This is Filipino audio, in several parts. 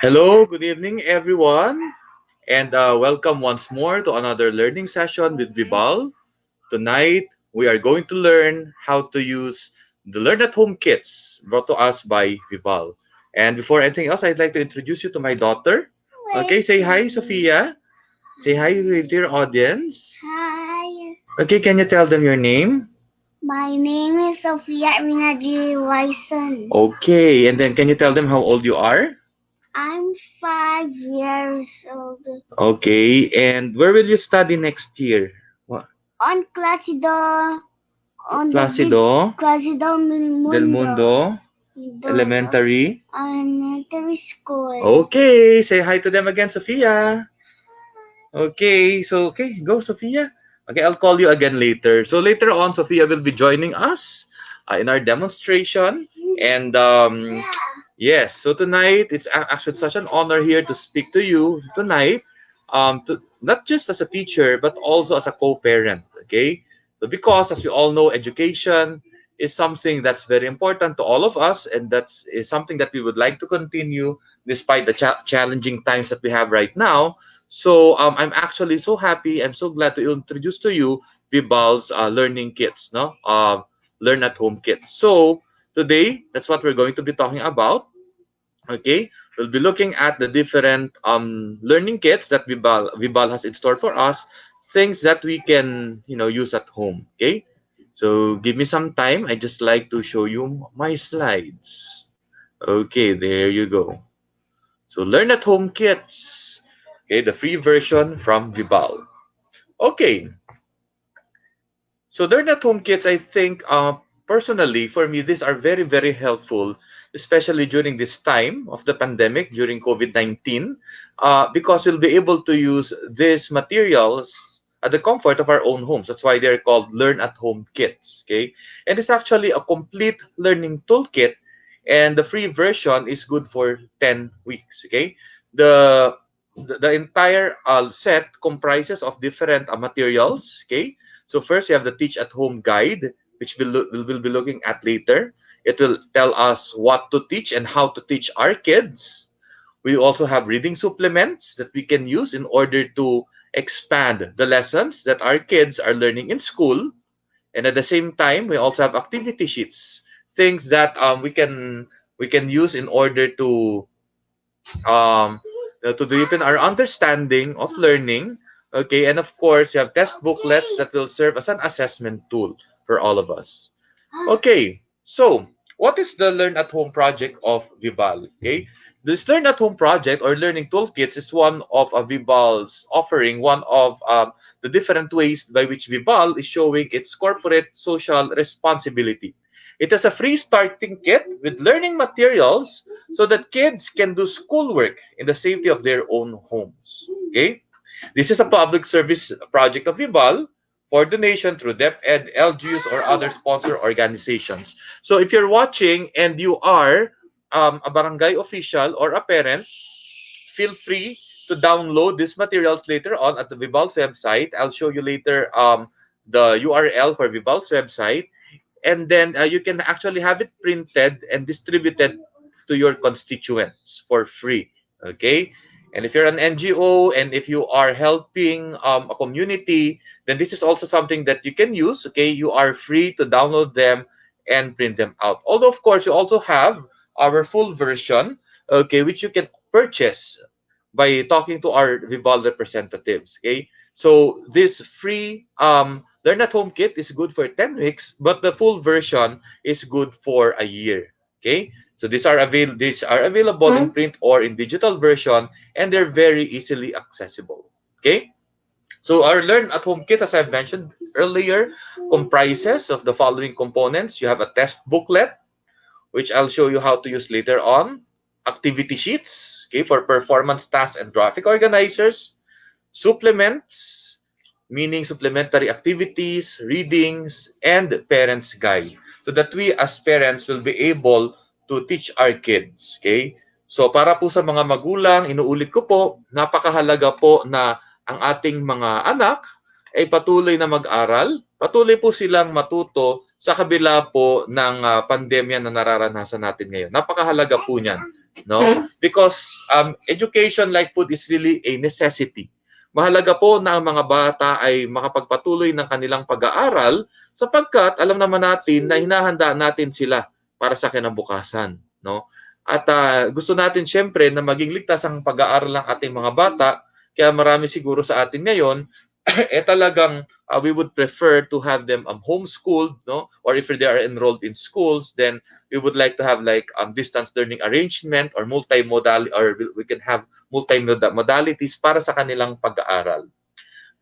Hello, good evening, everyone, and welcome once more to another learning session with Vibal. Tonight, we are going to learn how to use the Learn at Home kits brought to us by Vibal. And before anything else, I'd like to introduce you to my daughter. Okay, say hi, Sophia. Say hi to your audience. Hi, Okay, can you tell them your name? my name is Sophia Rina G. Wyson. Okay, and then can you tell them how old you are? I'm 5 years old. Okay, and where will you study next year? What? On Clasido, on the big Placido Clasido del Mundo, Mundo Elementary. elementary school. Okay, say hi to them again, Sophia. Okay, so go Sophia. Okay, I'll call you again later. So later on, Sophia will be joining us in our demonstration. And yes, so tonight it's actually such an honor here to speak to you tonight. Not just as a teacher, but also as a co-parent. Okay, so because as we all know, education is something that's very important to all of us, and that's is something that we would like to continue despite the challenging times that we have right now. So I'm actually so happy. I'm so glad to introduce to you Vibal's learning kits, no? Learn at home kits. So today, that's what we're going to be talking about. Okay, we'll be looking at the different learning kits that Vibal has in store for us, things that we can use at home. Okay, so give me some time. I just like to show you my slides. Okay, there you go. So learn at home kits. Okay, the free version from Vibal. Okay, so learn at home kits, I think, personally, for me, these are very, very helpful, especially during this time of the pandemic, during COVID-19, because we'll be able to use these materials at the comfort of our own homes. That's why they're called learn at home kits. Okay, and it's actually a complete learning toolkit, and the free version is good for 10 weeks. Okay, the the entire set comprises of different materials. Okay, so first, we have the Teach at Home guide, which we'll be looking at later. It will tell us what to teach and how to teach our kids. We also have reading supplements that we can use in order to expand the lessons that our kids are learning in school. And at the same time, we also have activity sheets, things that we can use in order um, to deepen our understanding of learning. Okay, and of course, you have test booklets that will serve as an assessment tool for all of us. Okay, so what is the Learn at Home project of Vibal? Okay, this Learn at Home project or learning toolkits is one of Vibal's offering, one of the different ways by which Vibal is showing its corporate social responsibility. It has a free starting kit with learning materials so that kids can do schoolwork in the safety of their own homes. Okay, this is a public service project of Vibal for donation through DepEd, LGUs, or other sponsor organizations. So if you're watching and you are a barangay official or a parent, feel free to download these materials later on at the Vibal's website. I'll show you later the URL for Vibal's website, and then you can actually have it printed and distributed to your constituents for free. Okay, and if you're an NGO and if you are helping a community, then this is also something that you can use. Okay, you are free to download them and print them out. Although of course you also have our full version, okay, which you can purchase by talking to our Vival representatives. Okay, so this free Learn at Home kit is good for 10 weeks, but the full version is good for a year. Okay, so these are available in print or in digital version, and they're very easily accessible. Okay, so our Learn at Home kit, as I've mentioned earlier, comprises of the following components. You have a test booklet, which I'll show you how to use later on. Activity sheets, okay, for performance tasks and graphic organizers. Supplements, meaning supplementary activities, readings, and parents' guide. So that we as parents will be able to teach our kids. Okay? So para po sa mga magulang, inuulit ko po, napakahalaga po na ang ating mga anak ay patuloy na mag-aral, patuloy po silang matuto sa kabila po ng pandemya na nararanasan natin ngayon. Napakahalaga po niyan. no? Because education like food is really a necessity. Mahalaga po na ang mga bata ay makapagpatuloy ng kanilang pag-aaral sapagkat alam naman natin na hinahanda natin sila para sa kinabukasan, no? At gusto natin siyempre na maging ligtas ang pag-aaral ng ating mga bata, kaya marami siguro sa atin ngayon talagang we would prefer to have them homeschooled, no? Or if they are enrolled in schools, then we would like to have like distance learning arrangement or multimodal, or we can have multimodalities para sa kanilang pag-aaral.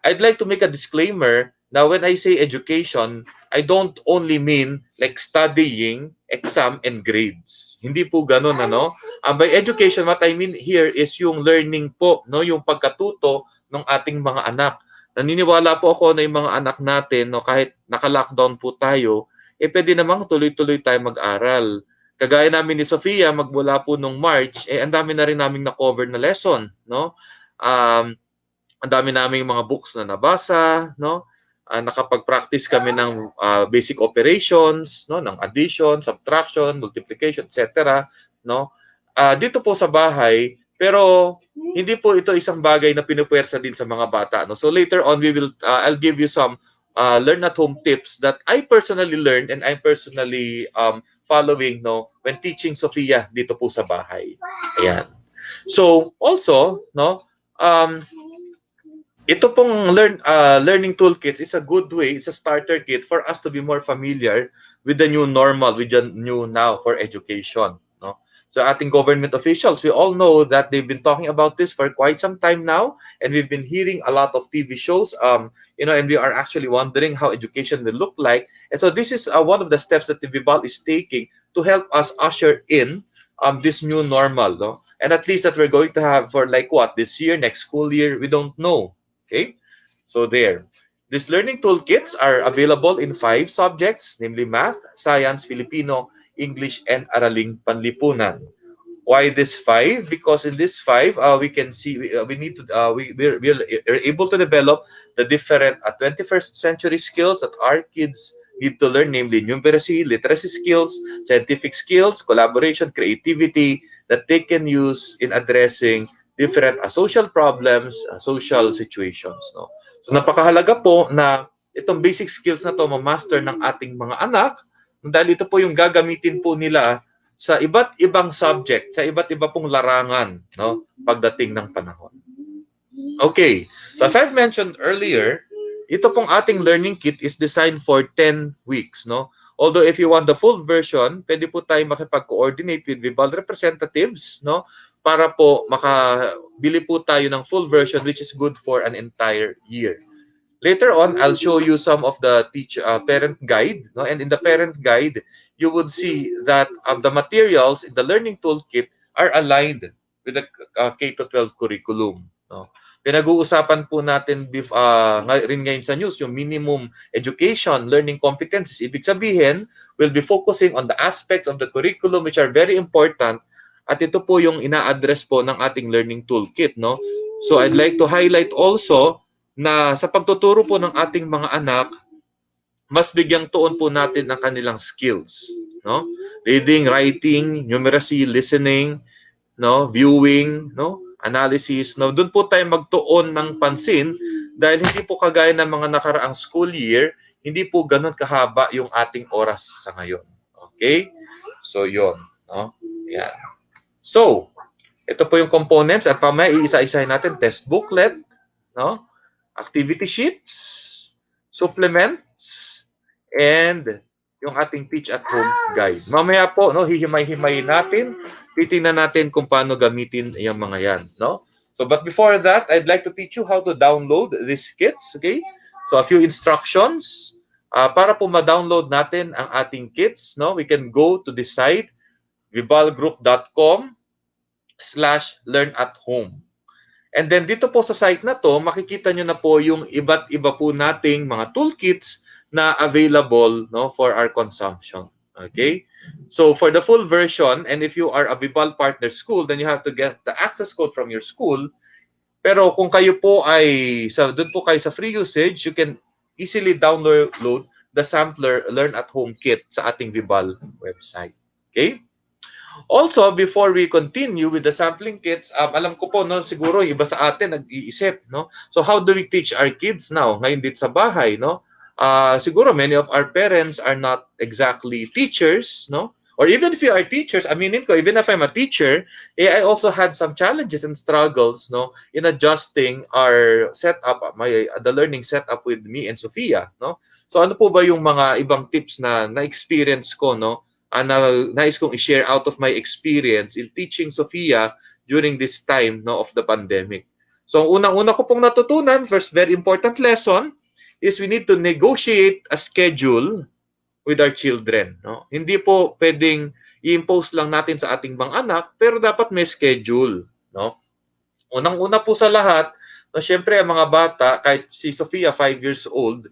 I'd like to make a disclaimer. Now, when I say education, I don't only mean like studying, exam, and grades. Hindi po ganun, ano? By education, what I mean here is yung learning po, no? Yung pagkatuto ng ating mga anak. Naniniwala po ako na yung mga anak natin, no, kahit naka-lockdown po tayo, pwede namang tuloy-tuloy tayo mag-aral. Kagaya namin ni Sofia, magmula po nung March, ang dami na rin naming na-cover na lesson, no? Ang dami naming mga books na nabasa, no? Nakapag-practice kami ng basic operations, no, ng addition, subtraction, multiplication, etc., no? Dito po sa bahay, pero hindi po ito isang bagay na pinupuwersa din sa mga bata, no? So later on I'll give you some learn at home tips that I personally learned and I'm personally following, no, when teaching Sofia dito po sa bahay. Ayan. So also, no, ito pong learning toolkits is a good way, it's a starter kit for us to be more familiar with the new normal, with the new now for education. No? So ating government officials, we all know that they've been talking about this for quite some time now, and we've been hearing a lot of TV shows, and we are actually wondering how education will look like. And so this is one of the steps that the VIBAL is taking to help us usher in this new normal. No? And at least that we're going to have for like what, this year, next school year, we don't know. Okay, so there. These learning toolkits are available in 5 subjects, namely math, science, Filipino, English, and Araling Panlipunan. Why this 5? Because in this 5, we can see we need to we're able to develop the different 21st century skills that our kids need to learn, namely numeracy, literacy skills, scientific skills, collaboration, creativity that they can use in addressing different social problems, social situations. No? So napakahalaga po na itong basic skills na to ma-master ng ating mga anak dahil ito po yung gagamitin po nila sa iba't ibang subject, sa iba't iba pong larangan, no, pagdating ng panahon. Okay, so as I've mentioned earlier, ito pong ating learning kit is designed for 10 weeks, no? Although if you want the full version, pwede po tayo makipag-coordinate with VIBAL representatives, no? Para po makabili po tayo ng full version which is good for an entire year. Later on, I'll show you some of the parent guide, no? And in the parent guide, you would see that the materials in the learning toolkit are aligned with the K-12 curriculum. No? Pinag-uusapan po natin rin ngayon sa news yung minimum education learning competencies. Ibig sabihin, we'll be focusing on the aspects of the curriculum which are very important, at ito po yung ina-address po ng ating learning toolkit. No? So I'd like to highlight also na sa pagtuturo po ng ating mga anak, mas bigyang tuon po natin ang kanilang skills, no? Reading, writing, numeracy, listening, no, viewing, no, analysis, no. Doon po tayo magtuon ng pansin dahil hindi po kagaya ng mga nakaraang school year, hindi po ganoon kahaba yung ating oras sa ngayon. Okay? So, yon, no? Yan. So, ito po yung components at pamaya iisa-isahin natin test booklet, no? Activity sheets, supplements, and yung ating teach at home guide. Mamaya po, no, hihimay-himayin natin, titingnan natin kung paano gamitin yung mga yan, no? So, but before that, I'd like to teach you how to download these kits, okay? So, a few instructions. Para po ma-download natin ang ating kits, no, we can go to the site, vibalgroup.com/learn-at-home. And then dito po sa site na to, makikita nyo na po yung iba't iba po nating mga toolkits na available, no, for our consumption. Okay? So for the full version, and if you are a VIBAL partner school, then you have to get the access code from your school. Pero kung kayo po ay doon po kayo sa free usage, you can easily download the sampler Learn at Home kit sa ating VIBAL website. Okay? Also, before we continue with the sampling kits, alam ko po, no, siguro iba sa atin nag-iisip, no? So how do we teach our kids now, ngayon dito sa bahay, no? Siguro many of our parents are not exactly teachers, no? Or even if you are teachers, aminin ko, even if I'm a teacher, I also had some challenges and struggles, no, in adjusting our setup, the learning setup with me and Sophia, no? So ano po ba yung mga ibang tips na na-experience ko, no? Na nais kong i-share out of my experience in teaching Sophia during this time, no, of the pandemic. So ang unang-una ko pong natutunan, first very important lesson, is we need to negotiate a schedule with our children. No? Hindi po pwedeng i-impose lang natin sa ating mga anak, pero dapat may schedule. No? Unang-una po sa lahat, no, syempre ang mga bata, kahit si Sofia, 5 years old,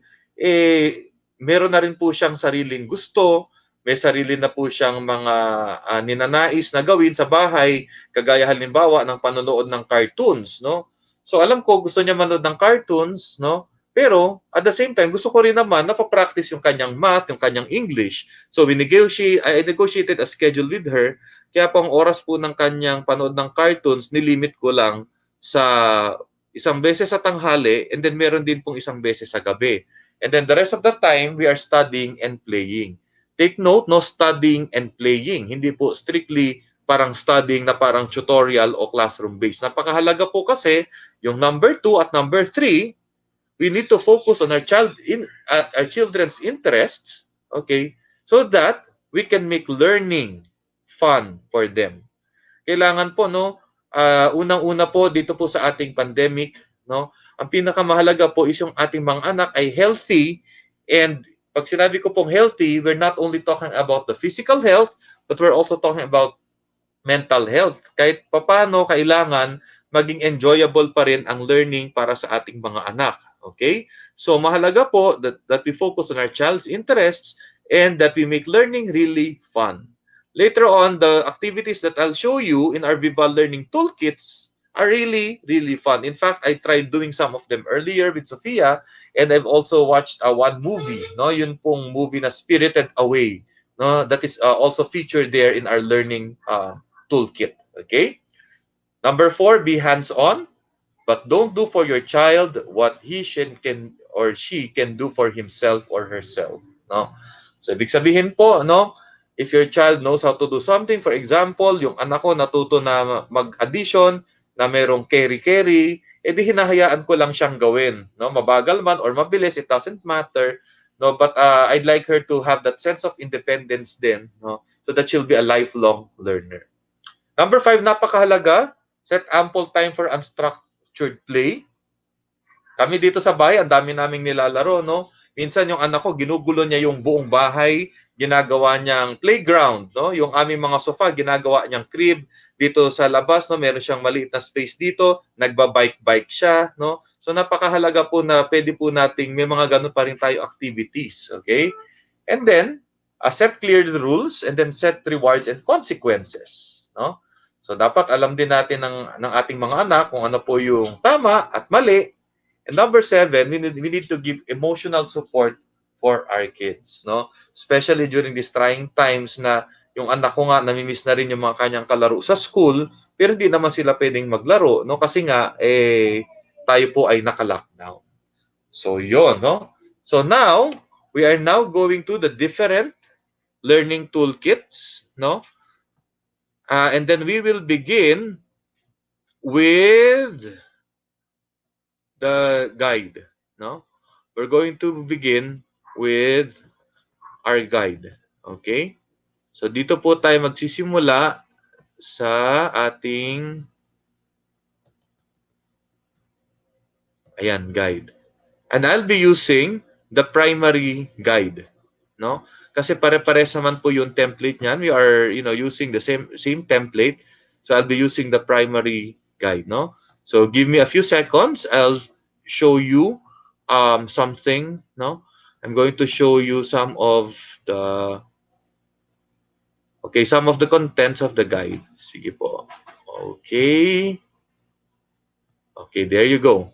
meron na rin po siyang sariling gusto, may sarili na po siyang mga ninanais na gawin sa bahay, kagaya halimbawa ng panonood ng cartoons, no? So alam ko gusto niya manood ng cartoons, no? Pero at the same time gusto ko rin naman na pa-practice yung kanyang math, yung kanyang English. So I negotiated a schedule with her. Kaya po ang oras po ng kanyang panood ng cartoons, nilimit ko lang sa isang beses sa tanghali and then meron din pong isang beses sa gabi. And then the rest of the time, we are studying and playing. Take note, no, studying and playing. Hindi po strictly parang studying na parang tutorial o classroom-based. Napakahalaga po kasi yung number 2 at number 3, we need to focus on our children's interests, okay, so that we can make learning fun for them. Kailangan po, no, unang-una po dito po sa ating pandemic, no, ang pinakamahalaga po is yung ating mga anak ay healthy. And pag sinabi ko pong healthy, we're not only talking about the physical health, but we're also talking about mental health. Kahit papano kailangan maging enjoyable pa rin ang learning para sa ating mga anak. Okay? So mahalaga po that we focus on our child's interests and that we make learning really fun. Later on, the activities that I'll show you in our Viva Learning Toolkits are really, really fun. In fact, I tried doing some of them earlier with Sophia, and I've also watched one movie, no, yun pong movie na Spirited Away, no, that is also featured there in our learning toolkit. Okay? Number 4, be hands-on, but don't do for your child what can or she can do for himself or herself. No? So, ibig sabihin po, no, if your child knows how to do something, for example, yung anak ko natuto na mag-addition, na merong carry-carry, edi hinahayaan ko lang siyang gawin. No? Mabagal man or mabilis, it doesn't matter. No, but I'd like her to have that sense of independence then, no, so that she'll be a lifelong learner. Number 5, napakahalaga, set ample time for unstructured play. Kami dito sa bahay, ang dami naming nilalaro, no? Minsan yung anak ko, ginugulo niya yung buong bahay, ginagawa niyang playground, no? Yung aming mga sofa, ginagawa niyang crib. Dito sa labas, no, meron siyang maliit na space dito, nagbabike-bike siya, no? So napakahalaga po na pwede po nating may mga ganun pa rin tayo activities, okay? And then, set clear the rules and then set rewards and consequences, no? So dapat alam din natin ng ating mga anak kung ano po yung tama at mali. And number 7, we need to give emotional support for our kids, no? Especially during these trying times na yung anak ko nga namimiss na rin yung mga kanyang kalaro sa school, pero hindi naman sila pwedeng maglaro, no? Kasi nga tayo po ay naka-lockdown. So yon, no? So now we are now going to the different learning toolkits, no? And then we will begin with the guide, no? We're going to begin with our guide, okay? So dito po tayo magsisimula sa ating guide. And I'll be using the primary guide, no? Kasi pare-pares naman po yung template niyan. We are, using the same template. So I'll be using the primary guide, no? So give me a few seconds. I'll show you something, no? I'm going to show you some of the contents of the guide. Sige po. Okay. Okay, there you go.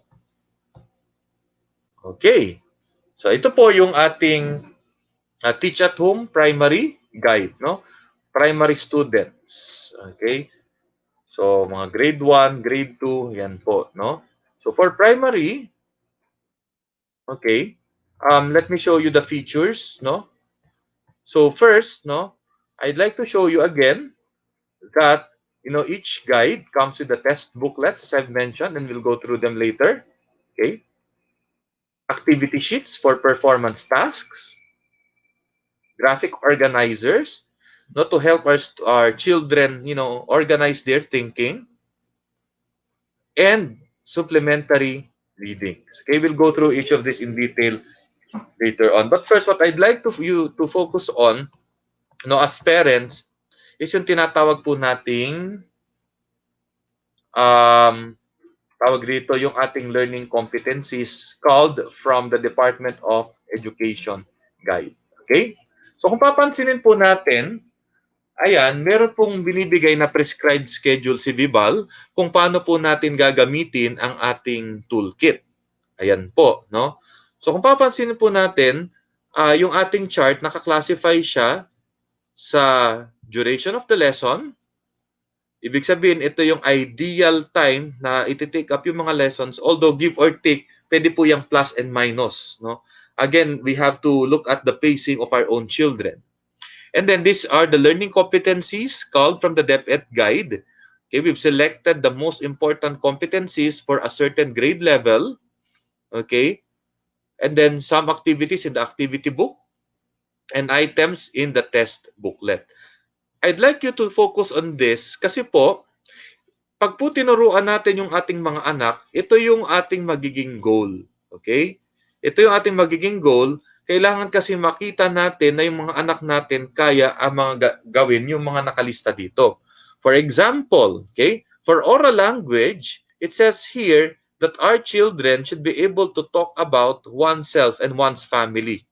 Okay. So ito po yung ating Teach at Home Primary Guide, no? primary students. Okay? So, mga grade 1, grade 2, yan po, no? So, for primary, okay, let me show you the features, no? So, first, no, I'd like to show you again that, each guide comes with the test booklets, as I've mentioned, and we'll go through them later. Okay? Activity sheets for performance tasks, graphic organizers, no, to help our children, organize their thinking, and supplementary readings. Okay, we'll go through each of these in detail later on. But first, what I'd like you to focus on, no, as parents, is yung tinatawag po nating um, tawag rito yung ating learning competencies called from the Department of Education Guide. Okay? So kung papansinin po natin, ayan, meron pong binibigay na prescribed schedule si Vibal kung paano po natin gagamitin ang ating toolkit. Ayan po, no? So kung papansinin po natin, yung ating chart, naka-classify siya sa duration of the lesson. Ibig sabihin, ito yung ideal time na iti-take up yung mga lessons. Although, give or take, pwede po yung plus and minus. No? Again, we have to look at the pacing of our own children. And then, these are the learning competencies called from the DepEd Guide. Okay, we've selected the most important competencies for a certain grade level. Okay? And then, some activities in the activity book and items in the test booklet. I'd like you to focus on this kasi po, pag po tinuruan natin yung ating mga anak, ito yung ating magiging goal. Okay? Ito yung ating magiging goal. Kailangan kasi makita natin na yung mga anak natin kaya ang mga gawin yung mga nakalista dito. For example, okay, for oral language, it says here that our children should be able to talk about oneself and one's family.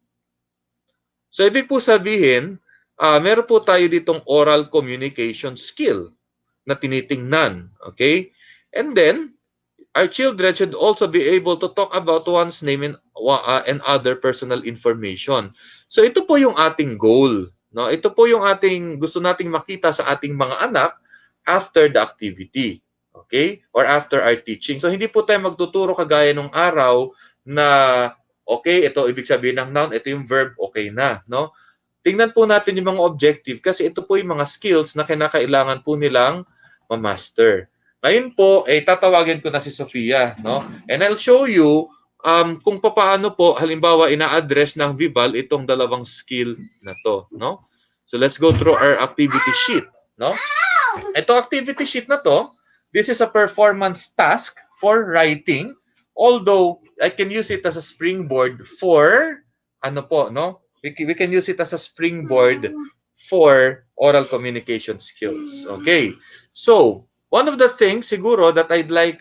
So, ibig po sabihin, meron po tayo ditong oral communication skill na tinitingnan. Okay? And then, our children should also be able to talk about one's name and other personal information. So, ito po yung ating goal. No? Ito po yung ating gusto nating makita sa ating mga anak after the activity. Okay? Or after our teaching. So, hindi po tayo magtuturo kagaya nung araw na okay, ito ibig sabihin ng noun, ito yung verb, okay na, no? Tingnan po natin yung mga objective kasi ito po yung mga skills na kinakailangan po nilang ma-master. Ngayon po, tatawagin ko na si Sofia, no? And I'll show you kung paano po halimbawa ina-address ng Vibal itong dalawang skill na to, no? So let's go through our activity sheet, no? Ito activity sheet na to, this is a performance task for writing. Although I can use it as a springboard for ano po, no? We can use it as a springboard for oral communication skills. Okay. So, one of the things siguro that I'd like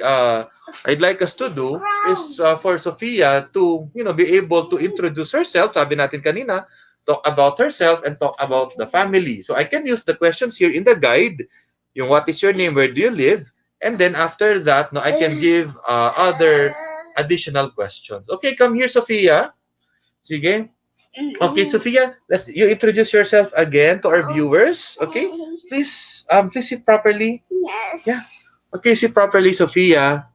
us to do is for Sophia to, be able to introduce herself. Sabi natin kanina, talk about herself and talk about the family. So, I can use the questions here in the guide. Yung what is your name, where do you live? And then after that, no, I can give other additional questions. Okay, come here, Sophia. Sige. Okay, Sophia, you introduce yourself again to our viewers. Okay, please sit properly. Yes. Yeah. Okay, sit properly, Sophia.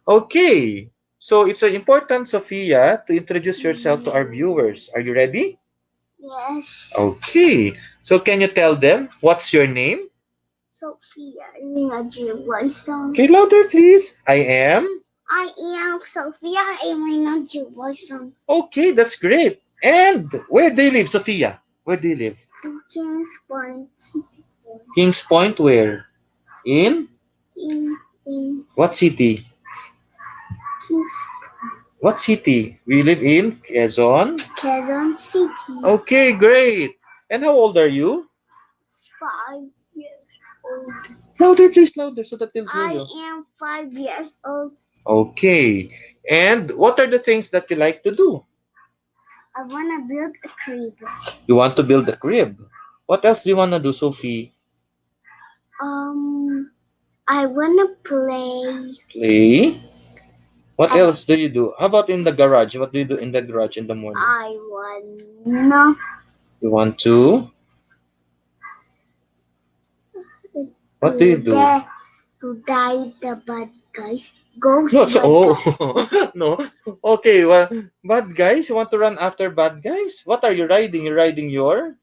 Okay. So it's important, Sophia, to introduce yourself to our viewers. Are you ready? Yes. Okay. So can you tell them what's your name? Sophia Irina G. Wilson. Okay, louder, please. I am. I am Sophia Irina G. Wilson. Okay, that's great. And where do you live, Sophia? Where do you live? In Kings Point. Kings Point, where? In what city? Kings. What city? We live in Quezon. Quezon City. Okay, great. And how old are you? 5 years old. Louder, please, louder, so that they'll hear I you. am 5 years old. Okay. And what are the things that you like to do? I want to build a crib. You want to build a crib. What else do you want to do, Sophie? I want to play. Play? What else do you do? How about in the garage? What do you do in the garage in the morning? I want. You want to? What do you do? To die the bad guys. Ghost No, so, bad guys. oh, no. Okay, well, bad guys, you want to run after bad guys? What are you riding? You're riding your?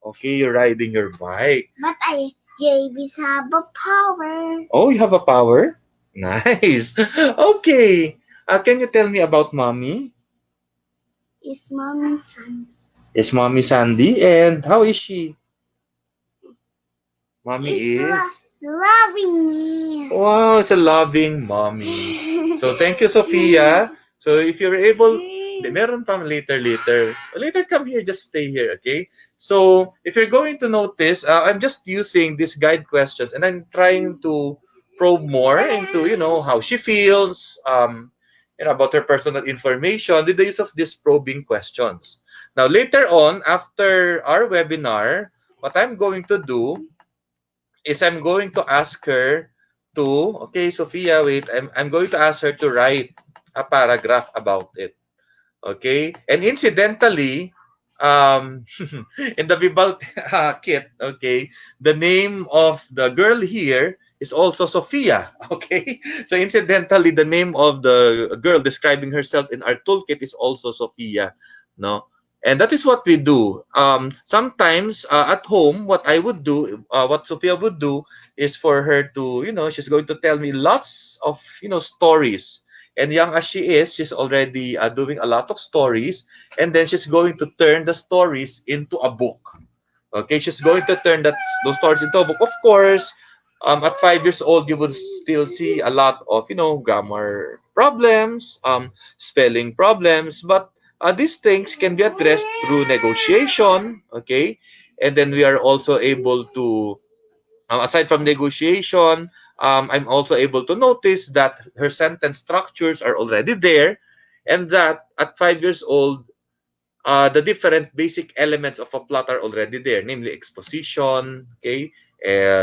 Okay, you're riding your bike. But I JBs have a power. Oh, you have a power? Nice. Okay. Can you tell me about mommy? Is mom and son. Is mommy Sandy? And how is she? Mommy Is is? loving me. Wow, it's a loving mommy. So thank you, Sophia. So if you're able, meron pa later. Later, come here, just stay here, okay? So if you're going to notice, I'm just using these guide questions and I'm trying to probe more into, how she feels, about her personal information with the use of these probing questions. Now, later on, after our webinar, what I'm going to do is I'm going to ask her to, okay, Sophia, wait, I'm going to ask her to write a paragraph about it. Okay? And incidentally, in the Vibal kit, okay, the name of the girl here is also Sophia. Okay? So incidentally, the name of the girl describing herself in our toolkit is also Sophia. No? And that is what we do. Sometimes at home, what I would do, what Sophia would do, is for her to, she's going to tell me lots of, stories. And young as she is, she's already doing a lot of stories. And then she's going to turn the stories into a book. Okay, she's going to turn those stories into a book. Of course, at 5 years old, you would still see a lot of, grammar problems, spelling problems. But these things can be addressed through negotiation. Okay, and then we are also able to, aside from negotiation, I'm also able to notice that her sentence structures are already there, and that at 5 years old, the different basic elements of a plot are already there, namely exposition, okay,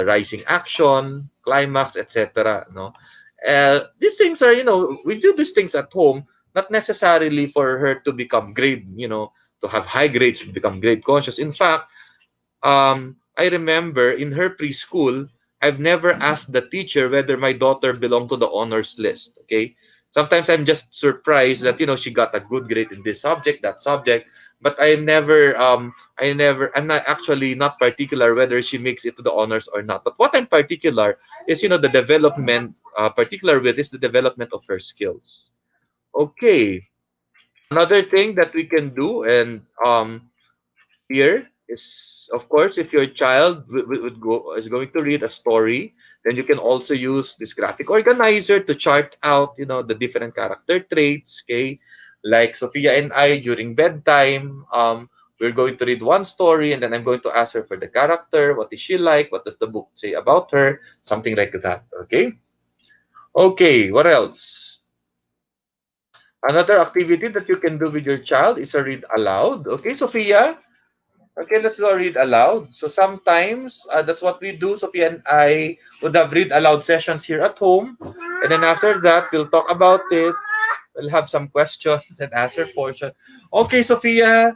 rising action, climax, etc. No, these things are, we do these things at home, not necessarily for her to become grade, to have high grades, to become grade conscious. In fact, I remember in her preschool, I've never asked the teacher whether my daughter belonged to the honors list. Okay. Sometimes I'm just surprised that, she got a good grade in this subject, that subject, but I'm not actually not particular whether she makes it to the honors or not. But what I'm particular is, the development, particular with is the development of her skills. Okay. Another thing that we can do, and here is, of course, if your child is going to read a story, then you can also use this graphic organizer to chart out, the different character traits. Okay, like Sophia and I during bedtime, we're going to read one story, and then I'm going to ask her for the character. What is she like? What does the book say about her? Something like that. Okay. Okay. What else? Another activity that you can do with your child is a read aloud. Okay, Sophia. Okay, let's go read aloud. So sometimes that's what we do. Sophia and I would have read aloud sessions here at home. And then after that, we'll talk about it. We'll have some questions and answer portion. Okay, Sophia,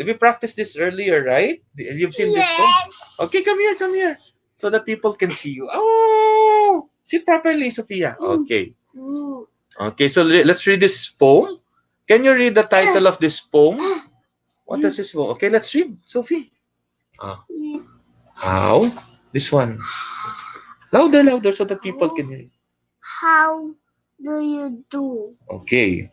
we practiced this earlier, right? You've seen this one? Yes. Okay, come here. So that people can see you. Oh, sit properly, Sophia. Okay. Okay, so let's read this poem. Can you read the title of this poem? What does this poem? Okay, let's read, Sophie. Ah. How? This one. Louder, so that people can hear. How do you do? Okay.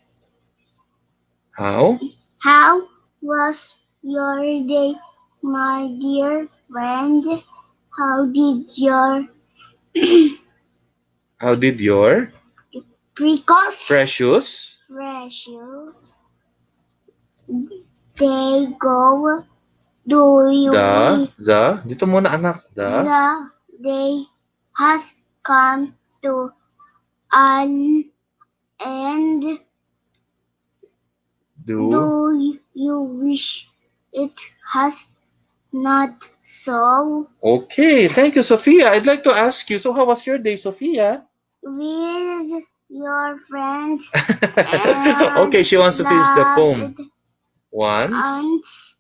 How? How was your day, my dear friend? How did your How did your precious precious day go? Do you dito muna anak, the day has come to an end? Do you wish it has not so? Okay, thank you, Sophia. I'd like to ask you, so how was your day, Sophia? With your friends Okay, she wants to finish the poem. loved Once aunts,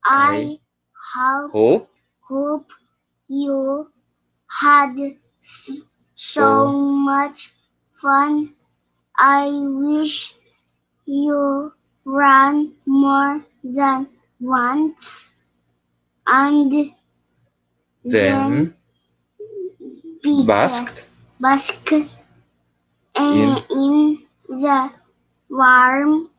I hope hope you had so much fun. I wish you ran more than once and then basked basked in. in the warm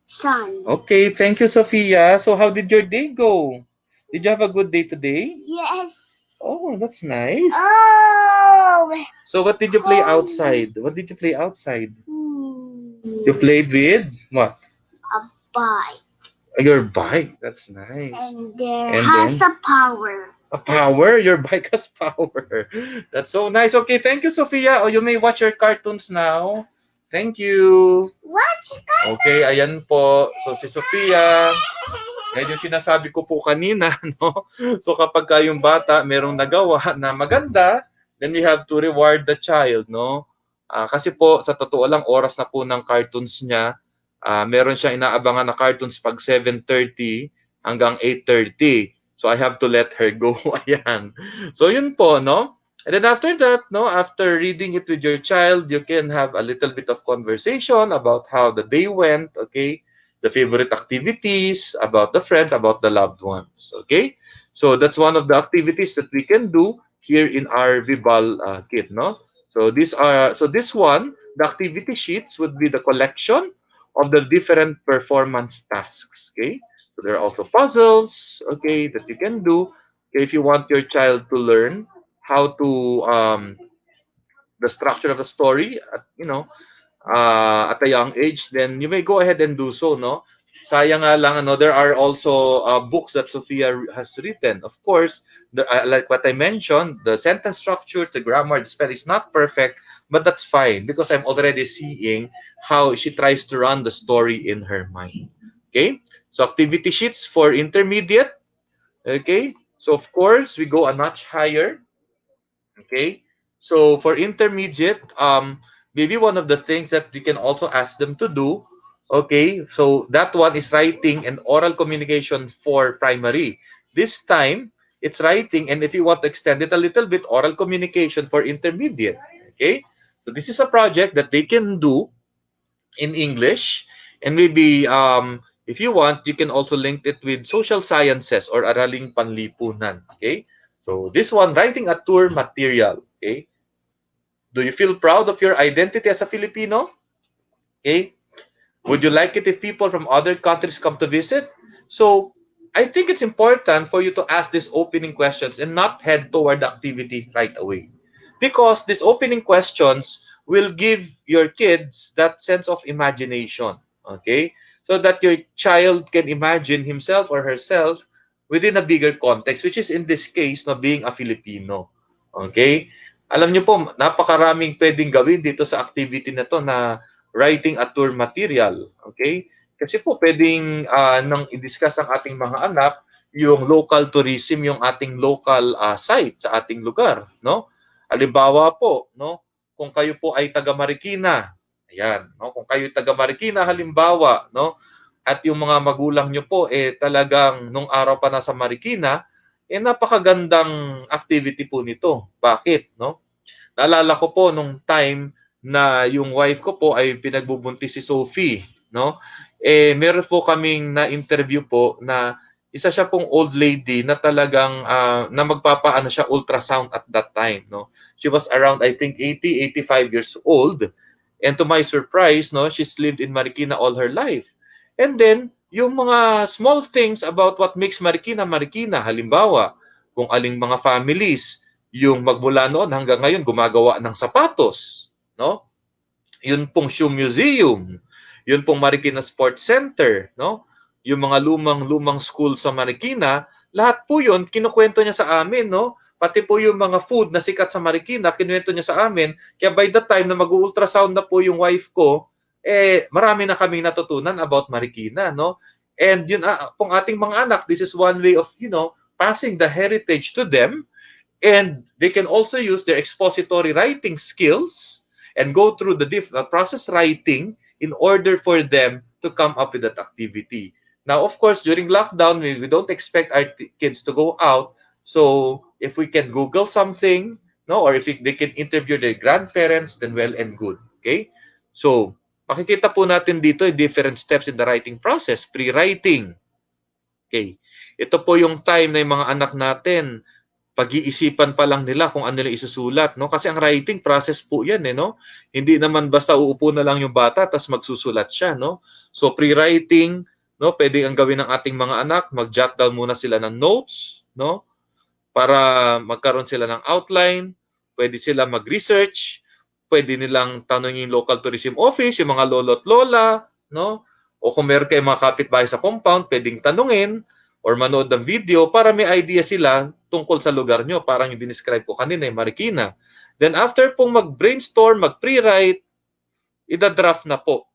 sun. Okay, thank you, Sophia. So, how did your day go? Did you have a good day today? Yes. Oh, that's nice. Oh. So, what did you play outside? What did you play outside? You played with what? A bike. Your bike. That's nice. And there And has then a power. a power. Your bike has power. That's so nice. Okay, thank you, Sophia. Oh, you may watch your cartoons now. Thank you. Watch cartoons. Okay, ayan po. So, si Sophia. Yan yung sinasabi ko po kanina, no? So kapag yung bata merong nagawa na maganda, then we have to reward the child, no? Kasi po, sa totoo lang, oras na po ng cartoons niya. Meron siyang inaabangan na cartoons pag 7:30 hanggang 8:30. So I have to let her go. Ayan. So yun po, no? And then after that, no, after reading it with your child, you can have a little bit of conversation about how the day went, okay? The favorite activities, about the friends, about the loved ones. Okay? So that's one of the activities that we can do here in our Vibal kit, no? So this one, the activity sheets would be the collection of the different performance tasks. Okay? So there are also puzzles, okay, that you can do. Okay, if you want your child to learn how to the structure of a story, at a young age, then you may go ahead and do so, no? Sayang nga lang, there are also books that Sophia has written. Of course, like what I mentioned, the sentence structure, the grammar, the spell is not perfect, but that's fine because I'm already seeing how she tries to run the story in her mind. Okay? So activity sheets for intermediate. Okay? So of course, we go a notch higher. Okay. So for intermediate, maybe one of the things that we can also ask them to do, okay, so that one is writing and oral communication for primary. This time, it's writing, and if you want to extend it a little bit, oral communication for intermediate. Okay. So this is a project that they can do in English, and maybe if you want, you can also link it with social sciences or araling panlipunan. Okay. So this one, writing a tour material. Okay. Do you feel proud of your identity as a Filipino? Okay. Would you like it if people from other countries come to visit? So I think it's important for you to ask these opening questions and not head toward the activity right away. Because these opening questions will give your kids that sense of imagination. Okay? So that your child can imagine himself or herself within a bigger context, which is in this case, no, being a Filipino. Okay? Alam niyo po, napakaraming pwedeng gawin dito sa activity na to na writing a tour material. Okay? Kasi po pwedeng nang i-discuss ang ating mga anak yung local tourism, yung ating local site sa ating lugar, no? Halimbawa po, no, kung kayo po ay taga Marikina, ayan, no, kung kayo taga Marikina halimbawa, no, at yung mga magulang nyo po talagang nung araw pa nasa Marikina, napakagandang activity po nito. Bakit, no? Naalala ko po nung time na yung wife ko po ay pinagbubuntis si Sophie, no? Meron po kaming na-interview po na isa siya pong old lady na talagang na magpapaano siya ultrasound at that time, no? She was around I think 80, 85 years old. And to my surprise, no, she's lived in Marikina all her life. And then yung mga small things about what makes Marikina Marikina, halimbawa, kung aling mga families yung magmula noon hanggang ngayon gumagawa ng sapatos, no? Yun pong shoe museum, yun pong Marikina Sports Center, no? Yung mga lumang-lumang school sa Marikina, lahat po yun kinukwento niya sa amin, no? Pati po yung mga food na sikat sa Marikina, kinuwento niya sa amin. Kaya by the time na mag-ultrasound na po yung wife ko, marami na kaming natutunan about Marikina, no? And yun pong ating mga anak, this is one way of, passing the heritage to them. And they can also use their expository writing skills and go through the process writing in order for them to come up with that activity. Now, of course, during lockdown, we don't expect our kids to go out. So if we can Google something, no? Or if they can interview their grandparents, then well and good. Okay? So, makikita po natin dito yung different steps in the writing process. Pre-writing. Okay. Ito po yung time na yung mga anak natin, pag-iisipan pa lang nila kung ano yung isusulat, no? Kasi ang writing process po 'yan, eh, no? Hindi naman basta uupo na lang yung bata tapos magsusulat siya, no? So pre-writing, no, pwede ang gawin ng ating mga anak, mag-jot down muna sila ng notes, no? Para magkaroon sila ng outline, pwede sila mag-research, pwede nilang tanongin yung local tourism office, yung mga lolo at lola, no? O kung meron kayong mga kapitbahay sa compound, pwedeng tanungin or manood ng video para may idea sila tungkol sa lugar nyo. Parang yung dinescribe ko kanina, yung Marikina. Then after pong mag-brainstorm, mag-pre-write, ida-draft na po.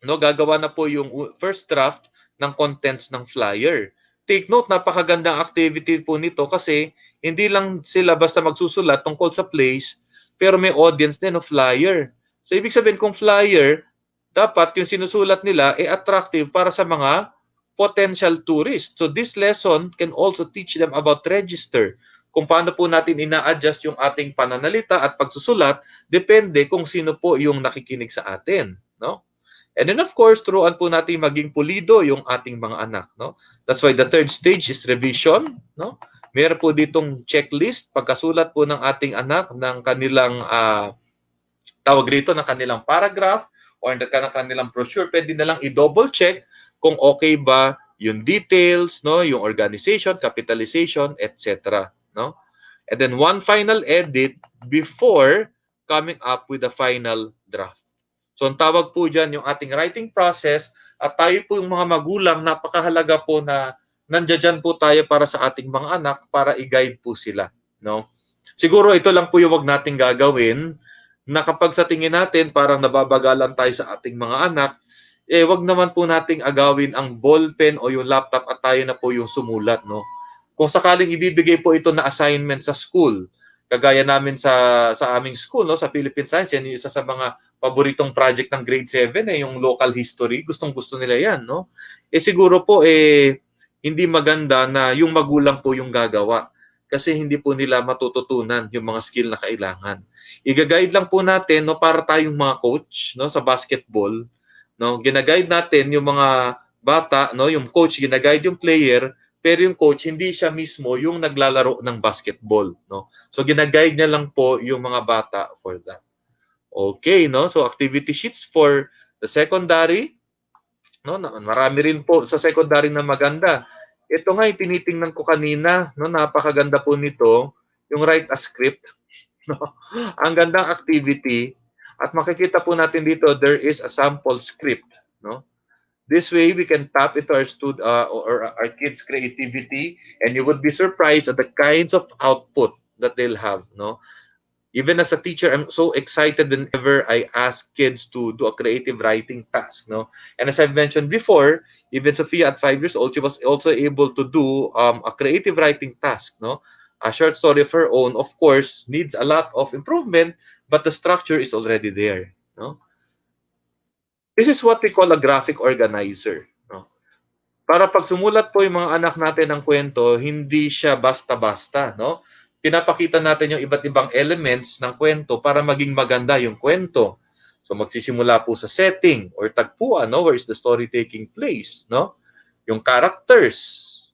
No, gagawa na po yung first draft ng contents ng flyer. Take note, napakagandang activity po nito kasi hindi lang sila basta magsusulat tungkol sa place, pero may audience din of flyer. So ibig sabihin kung flyer, dapat yung sinusulat nila ay attractive para sa mga potential tourists. So this lesson can also teach them about register. Kung paano po natin ina-adjust yung ating pananalita at pagsusulat, depende kung sino po yung nakikinig sa atin, no? And then of course, turuan po natin maging pulido yung ating mga anak, no? That's why the third stage is revision, no? Meron po ditong checklist pagkasulat po ng ating anak ng kanilang tawag rito ng kanilang paragraph or ng kanilang brochure, pwede na lang i-double check kung okay ba yung details, no, yung organization, capitalization, etc., no? And then one final edit before coming up with the final draft. So ang tawag po dyan yung ating writing process at tayo po yung mga magulang, napakahalaga po na nandiyan po tayo para sa ating mga anak para i-guide po sila, no? Siguro ito lang po yung wag nating gagawin na kapag sa tingin natin parang nababagalan tayo sa ating mga anak, wag naman po nating agawin ang ballpen o yung laptop at tayo na po yung sumulat, no? Kung sakaling ibibigay po ito na assignment sa school, kagaya namin sa aming school, no, sa Philippine Science, yan yung isa sa mga paboritong project ng grade 7, yung local history. Gustong-gusto nila yan, no? Siguro po, hindi maganda na yung magulang po yung gagawa kasi hindi po nila matututunan yung mga skill na kailangan. Iga-guide lang po natin, no, para tayong mga coach, no, sa basketball, no, gina-guide natin yung mga bata, no, yung coach gina-guide yung player, pero yung coach hindi siya mismo yung naglalaro ng basketball, no. So gina-guide niya lang po yung mga bata for that. Okay, no? So activity sheets for the secondary, no? Marami rin po sa secondary na maganda. Ito nga yung tinitingnan ko kanina, no? Napakaganda po nito, yung write a script, no? Ang gandang activity at makikita po natin dito there is a sample script, no? This way we can tap into our or our kids' creativity, and you would be surprised at the kinds of output that they'll have, no? Even as a teacher, I'm so excited whenever I ask kids to do a creative writing task, no? And as I've mentioned before, even Sophia at 5 years old, she was also able to do a creative writing task, no? A short story of her own, of course, needs a lot of improvement, but the structure is already there, no? This is what we call a graphic organizer, no? Para pag sumulat po yung mga anak natin ng kwento, hindi siya basta-basta, no? Pinapakita natin yung iba't ibang elements ng kwento para maging maganda yung kwento. So magsisimula po sa setting or tagpuan, no? Where is the story taking place, no? Yung characters,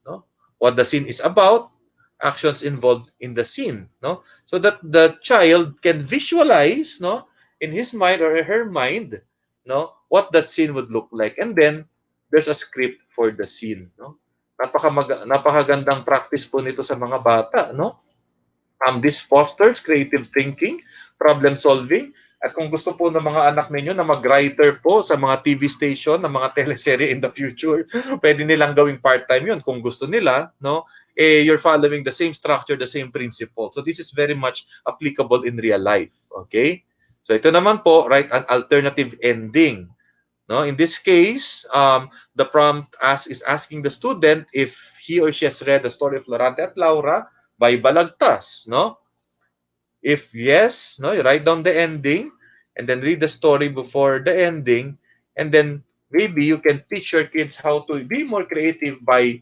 no? What the scene is about, actions involved in the scene, no? So that the child can visualize, no, in his mind or her mind, no, what that scene would look like. And then there's a script for the scene, no? Napakagandang practice po nito sa mga bata, no? This fosters creative thinking, problem solving, at kung gusto po ng mga anak ninyo na mag-writer po sa mga TV station, ng mga teleserye in the future, pwede nilang gawing part-time yun kung gusto nila, no? You're following the same structure, the same principle. So this is very much applicable in real life, okay? So ito naman po, write an alternative ending. No, in this case, the prompt is asking the student if he or she has read the story of Lorante at Laura by Balagtas. No, if yes, no, you write down the ending and then read the story before the ending, and then maybe you can teach your kids how to be more creative by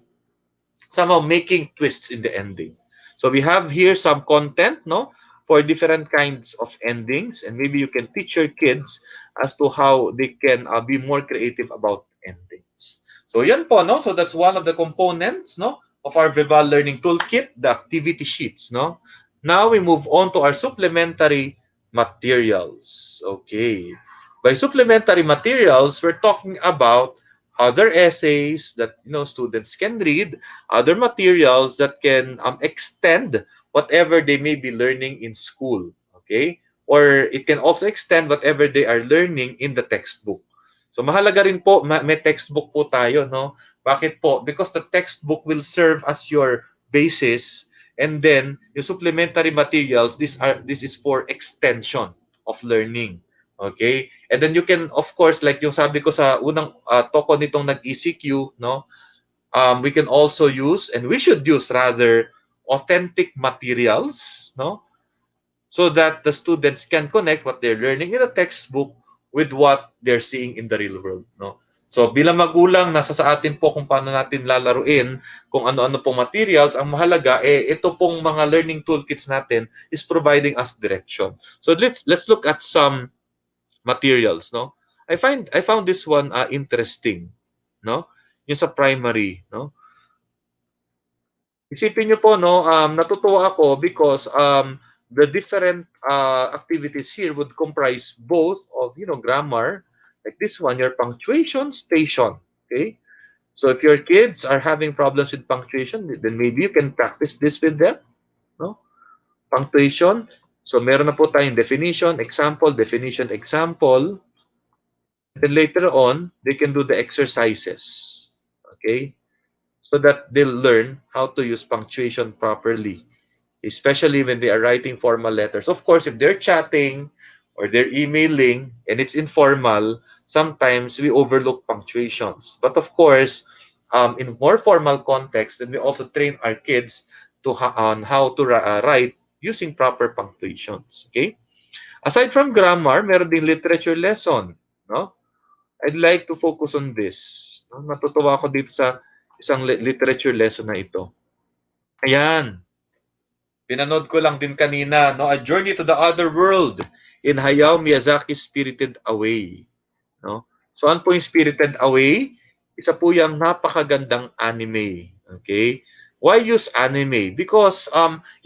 somehow making twists in the ending. So we have here some content, no, for different kinds of endings, and maybe you can teach your kids as to how they can be more creative about endings. So yan po, no? So that's one of the components, no, of our Vival Learning Toolkit, the activity sheets, no? Now we move on to our supplementary materials. Okay. By supplementary materials, we're talking about other essays that students can read, other materials that can extend whatever they may be learning in school. Okay? Or it can also extend whatever they are learning in the textbook. So mahalaga rin po may textbook po tayo, no? Bakit po? Because the textbook will serve as your basis, and then yung supplementary materials, this is for extension of learning. Okay? And then you can, of course, like yung sabi ko sa unang toko nitong nag-ECQ, no? We can also use, and we should use rather, authentic materials, no? So that the students can connect what they're learning in a textbook with what they're seeing in the real world, no? So bilang magulang, nasa sa atin po kung paano natin lalaruin, kung ano-ano pong materials. Ang mahalaga, ito pong mga learning toolkits natin is providing us direction. So let's look at some materials, no? I found this one interesting, no? Yung sa primary, no? Isipin niyo po, no, natutuwa ako because the different activities here would comprise both of, grammar, like this one, your punctuation station. Okay? So if your kids are having problems with punctuation, then maybe you can practice this with them, no? Punctuation. So meron na po tayong definition, example. Then later on, they can do the exercises. Okay? So that they'll learn how to use punctuation properly, especially when they are writing formal letters. Of course, if they're chatting or they're emailing and it's informal, sometimes we overlook punctuations. But of course, in more formal context, then we also train our kids on how to write using proper punctuations. Okay? Aside from grammar, meron din literature lesson. No? I'd like to focus on this. No? Natutuwa ako dito sa isang literature lesson na ito. Ayan. Pinanood ko lang din kanina, no? A Journey to the Other World in Hayao Miyazaki's Spirited Away. No? So, ano po yung Spirited Away? Isa po yung napakagandang anime. Okay? Why use anime? Because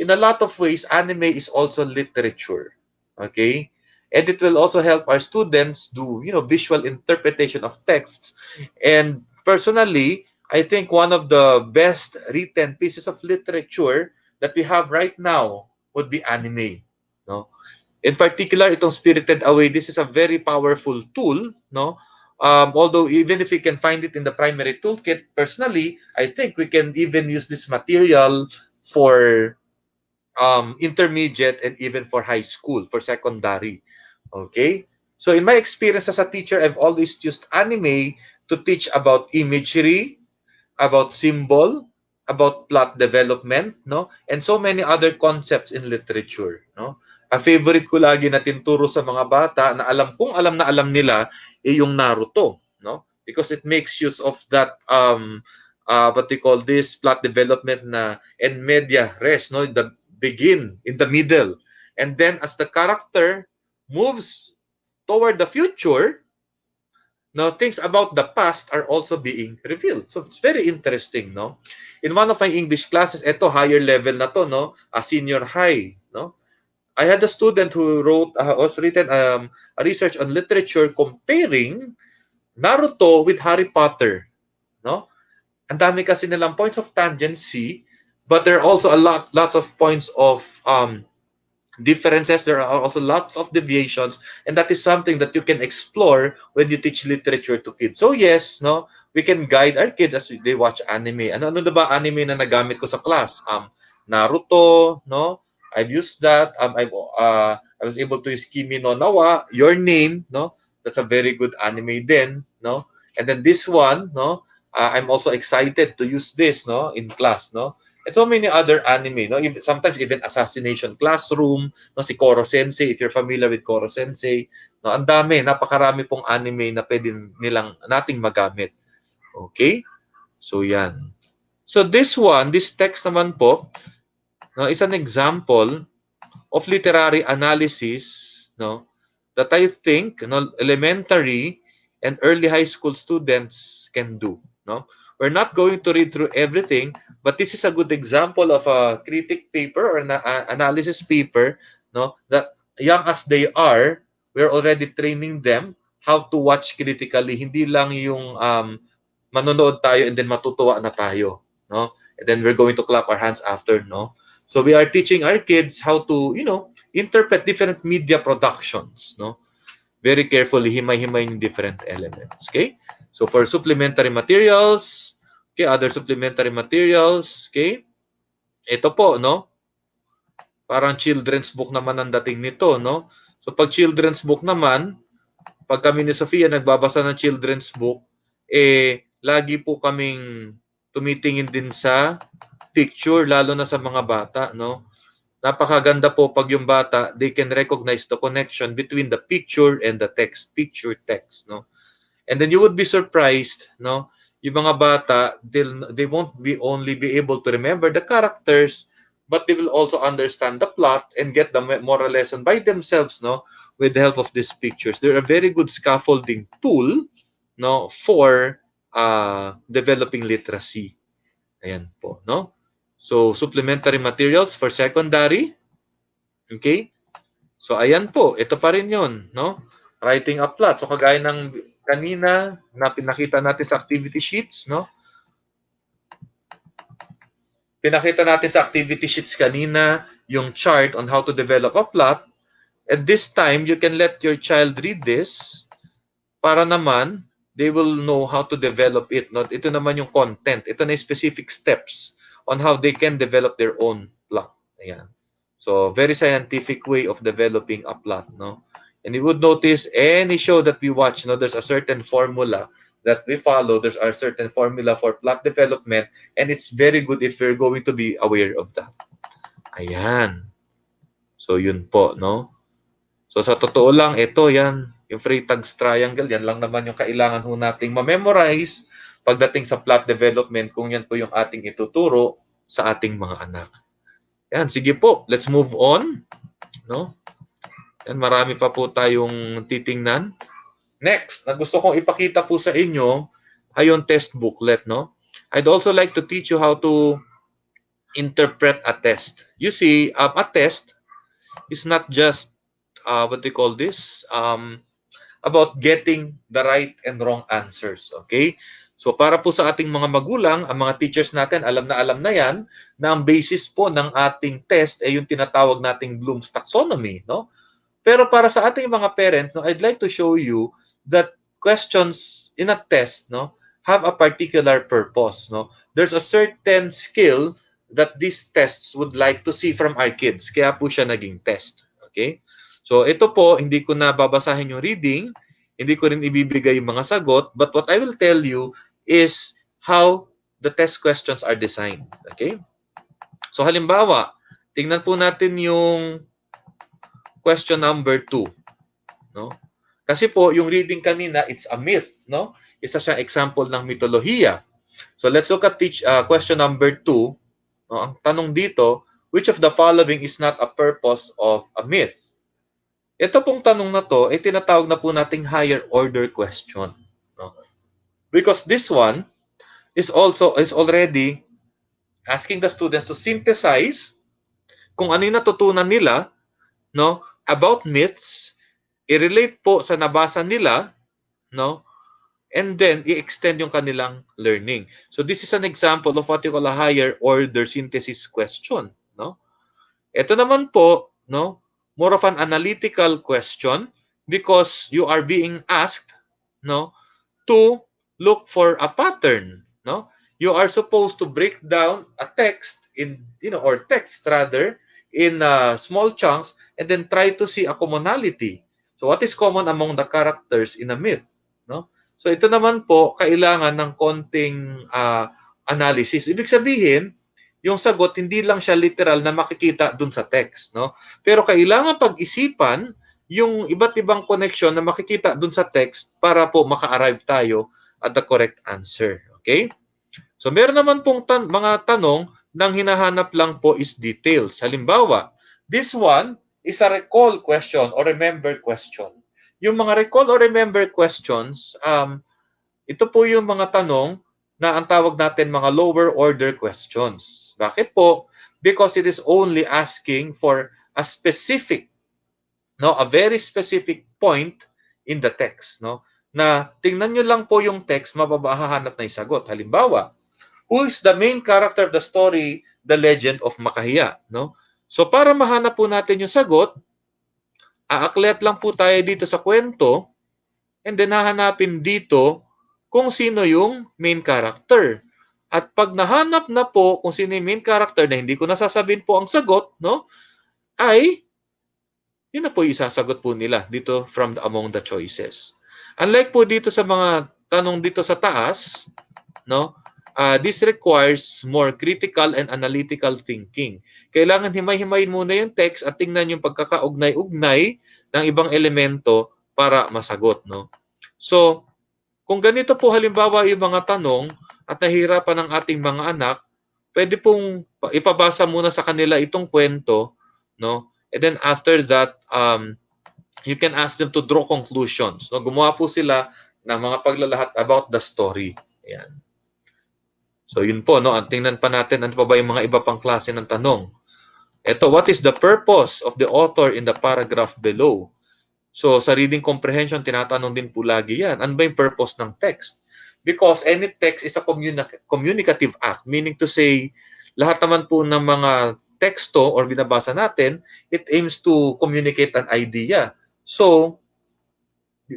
in a lot of ways, anime is also literature. Okay? And it will also help our students do, visual interpretation of texts. And personally, I think one of the best written pieces of literature that we have right now would be anime. No? In particular, itong Spirited Away, this is a very powerful tool, no? Although even if we can find it in the primary toolkit, personally, I think we can even use this material for intermediate and even for high school, for secondary. Okay? So in my experience as a teacher, I've always used anime to teach about imagery, about symbol, about plot development, no? And so many other concepts in literature, no? Ang favorite ko lagi na tinuturo sa mga bata na alam nila yung Naruto, no? Because it makes use of that what they call this plot development na en media res, no? The begin, in the middle. And then as the character moves toward the future, now, things about the past are also being revealed. So, it's very interesting, no? In one of my English classes, eto, higher level na to, no? A senior high, no? I had a student who also written a research on literature comparing Naruto with Harry Potter, no? Ang dami kasi nilang points of tangency, but there are also lots of points of differences. There are also lots of deviations, and that is something that you can explore when you teach literature to kids. So yes, no, we can guide our kids as they watch anime. Ano na ba anime na nagamit ko sa class? Naruto, no? I've used that. I was able to use Kimi no Nawa, Your Name, no? That's a very good anime then, no? And then this one, no? I'm also excited to use this, no, in class, no? And so many other anime, no? Sometimes even Assassination Classroom, no? Si Koro Sensei, if you're familiar with Koro Sensei, no? Ang dami, napakarami pong anime na pwede nating magamit. Okay? So, yan. So, this text naman po, no, is an example of literary analysis, no, that I think, elementary and early high school students can do, no. We're not going to read through everything, but this is a good example of a critic paper or an analysis paper, no, that young as they are, we're already training them how to watch critically. Hindi lang yung manonood tayo and then matutuwa na tayo, no? And then we're going to clap our hands after, no? So we are teaching our kids how to, interpret different media productions, no? Very carefully, himay-himay yung different elements, okay? So for supplementary materials, okay, other supplementary materials, okay? Ito po, no? Parang children's book naman ang dating nito, no? So pag children's book naman, pag kami ni Sofia nagbabasa ng children's book, lagi po kaming tumitingin din sa picture, lalo na sa mga bata, no? Napakaganda po pag yung bata, they can recognize the connection between the picture and the text, picture text, no? And then you would be surprised, no? Yung mga bata, they won't be only be able to remember the characters, but they will also understand the plot and get the moral lesson by themselves, no? With the help of these pictures. They're a very good scaffolding tool, no? For developing literacy. Ayan po, no? So, supplementary materials for secondary. Okay? So, ayan po. Ito pa rin yun, no? Writing a plot. So, kagaya ng kanina na pinakita natin sa activity sheets, no? Pinakita natin sa activity sheets kanina yung chart on how to develop a plot. At this time, you can let your child read this para naman they will know how to develop it. No? Ito naman yung content. Ito na yung specific steps on how they can develop their own plot. Ayan. So, very scientific way of developing a plot. No? And you would notice any show that we watch, no, there's a certain formula that we follow. There's a certain formula for plot development. And it's very good if you're going to be aware of that. Ayan. So, yun po, no? So, sa totoo lang, ito, yan. Yung Freytag's triangle, yan lang naman yung kailangan ho nating ma-memorize pagdating sa plot development kung yan po yung ating ituturo sa ating mga anak. Yan, sige po. Let's move on. No? Yan, marami pa po tayong titingnan. Next, na gusto kong ipakita po sa inyo ay yung test booklet, no? I'd also like to teach you how to interpret a test. You see, a test is not just what they call this, about getting the right and wrong answers. Okay? So para po sa ating mga magulang, ang mga teachers natin, alam na yan, na ang basis po ng ating test ay yung tinatawag nating Bloom's taxonomy. No? Pero para sa ating mga parents, no, I'd like to show you that questions in a test, no, have a particular purpose. No? There's a certain skill that these tests would like to see from our kids. Kaya po siya naging test. Okay? So, ito po, hindi ko na babasahin yung reading, hindi ko rin ibibigay yung mga sagot, but what I will tell you is how the test questions are designed. Okay? So, halimbawa, tingnan po natin yung question number 2. No? Kasi po, yung reading kanina, it's a myth. No? Isa siyang example ng mitolohiya. So, let's look at question number 2. No? Ang tanong dito, which of the following is not a purpose of a myth? Ito pong tanong na to ay tinatawag na po nating higher order question. No? Because this one is already asking the students to synthesize kung ano yung natutunan nila, no, about myths, i-relate po sa nabasa nila, no, and then i-extend yung kanilang learning. So this is an example of what you call a higher order synthesis question. No? Ito naman po, no, more of an analytical question because you are being asked, no, to look for a pattern, no? You are supposed to break down a text in, or text rather, in small chunks and then try to see a commonality. So what is common among the characters in a myth, no? So ito naman po kailangan ng konting analysis. Ibig sabihin, yung sagot hindi lang siya literal na makikita dun sa text, no? Pero kailangan pag-isipan yung iba't ibang connection na makikita dun sa text para po maka-arrive tayo at the correct answer. Okay? So meron naman pong mga tanong nang hinahanap lang po is details. Halimbawa, This one is a recall question or remember question. Yung mga recall or remember questions, ito po yung mga tanong na ang tawag natin mga lower order questions. Bakit po? Because it is only asking for a specific, no, a very specific point in the text, no? Na tingnan nyo lang po yung text, mababahahanap na yung sagot. Halimbawa, who is the main character of the story, The Legend of Makahiya, no? So para mahanap po natin yung sagot, aakyat lang po tayo dito sa kwento and then hahanapin dito kung sino yung main character. At pag nahanap na po kung sino yung main character na hindi ko nasasabihin po ang sagot, no, ay yun na po yung isasagot po nila dito from among the choices. Unlike po dito sa mga tanong dito sa taas, no, this requires more critical and analytical thinking. Kailangan himay-himayin muna yung text at tingnan yung pagkakaugnay-ugnay ng ibang elemento para masagot, no. So, kung ganito po halimbawa yung mga tanong at nahihirapan ng ating mga anak, pwede pong ipabasa muna sa kanila itong kwento, no? And then after that, you can ask them to draw conclusions. No? Gumawa po sila ng mga paglalahat about the story. Ayan. So yun po, no? Tingnan pa natin ano pa ba yung mga iba pang klase ng tanong. Ito, what is the purpose of the author in the paragraph below? So sa reading comprehension, tinatanong din po lagi yan. Ano ba yung purpose ng text? Because any text is a communicative act, meaning to say, lahat naman po ng mga teksto or binabasa natin, it aims to communicate an idea. So,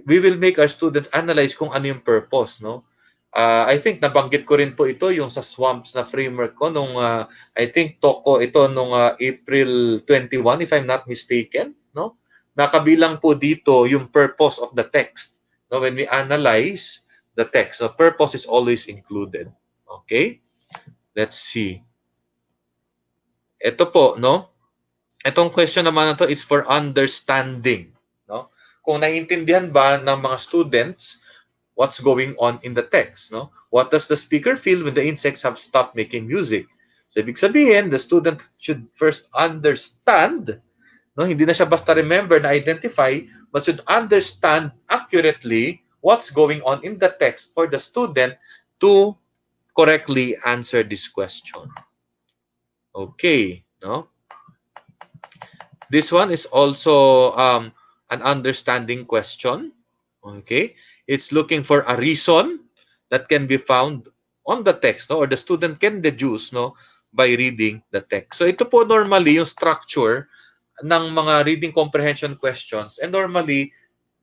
we will make our students analyze kung ano yung purpose, no? I think nabanggit ko rin po ito yung sa swamps na framework ko nung I think talk ko ito nung April 21 if I'm not mistaken, no? Nakabilang po dito yung purpose of the text. No, when we analyze the text, the purpose is always included. Okay? Let's see. Ito po, no? Itong question naman na to is for understanding, no? Kung naiintindihan ba ng mga students what's going on in the text, no? What does the speaker feel when the insects have stopped making music? So ibig sabihin, the student should first understand, no? Hindi na siya basta remember na identify, but should understand accurately what's going on in the text for the student to correctly answer this question. Okay, no? This one is also an understanding question. Okay, it's looking for a reason that can be found on the text, no? Or the student can deduce, no, by reading the text. So ito po normally yung structure ng mga reading comprehension questions. And normally,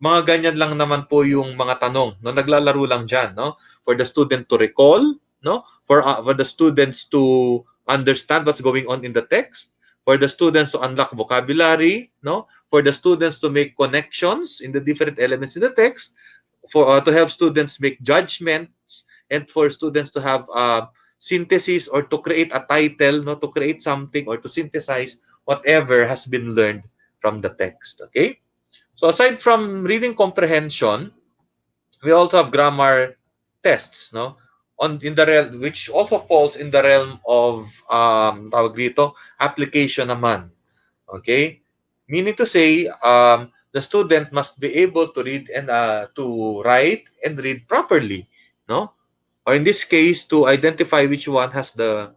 mga ganyan lang naman po yung mga tanong, no? Naglalaro lang dyan, no? For the student to recall, no? For the students to understand what's going on in the text, for the students to unlock vocabulary, no? For the students to make connections in the different elements in the text, for to help students make judgments, and for students to have synthesis or to create a title, no? To create something or to synthesize whatever has been learned from the text. Okay? So aside from reading comprehension, we also have grammar tests, no? In the realm, which also falls in the realm of tawag dito, application naman. Okay? Meaning to say, the student must be able to read and to write and read properly, no? Or in this case, to identify which one has the,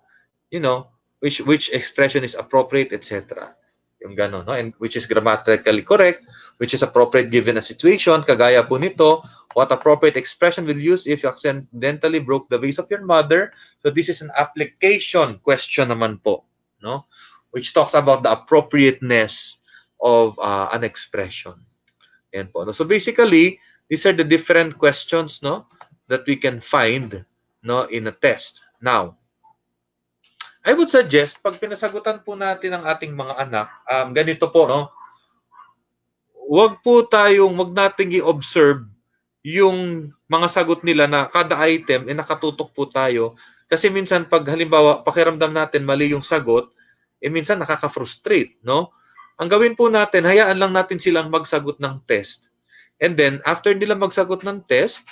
you know, which expression is appropriate, etc. Yung gano'n, no? And which is grammatically correct, which is appropriate given a situation. Kagaya po nito, what appropriate expression will use if you accidentally broke the vase of your mother. So this is an application question naman po, no? Which talks about the appropriateness of an expression. Yan po, no? So basically, these are the different questions, no, that we can find, no, in a test. Now, I would suggest, pag pinasagutan po natin ang ating mga anak, ganito po, no? Wag nating i-observe yung mga sagot nila na kada item, nakatutok po tayo. Kasi minsan, pag halimbawa, pakiramdam natin mali yung sagot, minsan nakaka-frustrate, no? Ang gawin po natin, hayaan lang natin silang magsagot ng test. And then, after nila magsagot ng test,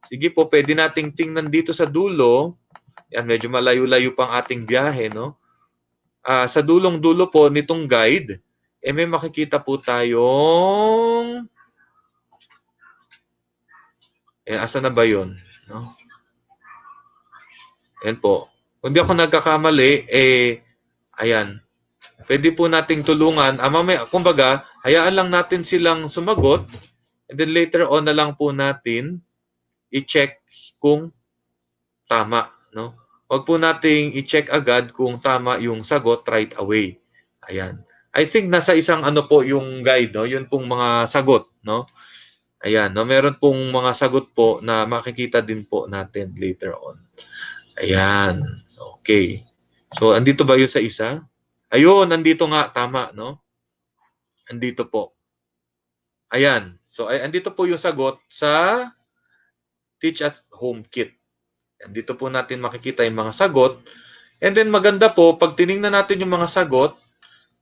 sige po, pwede nating tingnan dito sa dulo. Yan, medyo malayo-layo pang ating biyahe, no? sa dulong-dulo po nitong guide, may makikita po tayong, asa na ba yun? No? Yan po. Kung di ako nagkakamali, ayan, pwede po nating tulungan. Mamaya, kumbaga, hayaan lang natin silang sumagot, and then later on na lang po natin i-check kung tama. No? Huwag po nating i-check agad kung tama yung sagot right away. Ayan. I think nasa isang ano po yung guide, no? Yun pong mga sagot, no? Ayan, no? Meron pong mga sagot po na makikita din po natin later on. Ayan. Okay. So, andito ba yun sa isa? Ayun, nandito nga, tama, no? Andito po. Ayan. So, andito po yung sagot sa Teach at Home Kit. Andito po natin makikita yung mga sagot. And then maganda po, pag tiningnan natin yung mga sagot,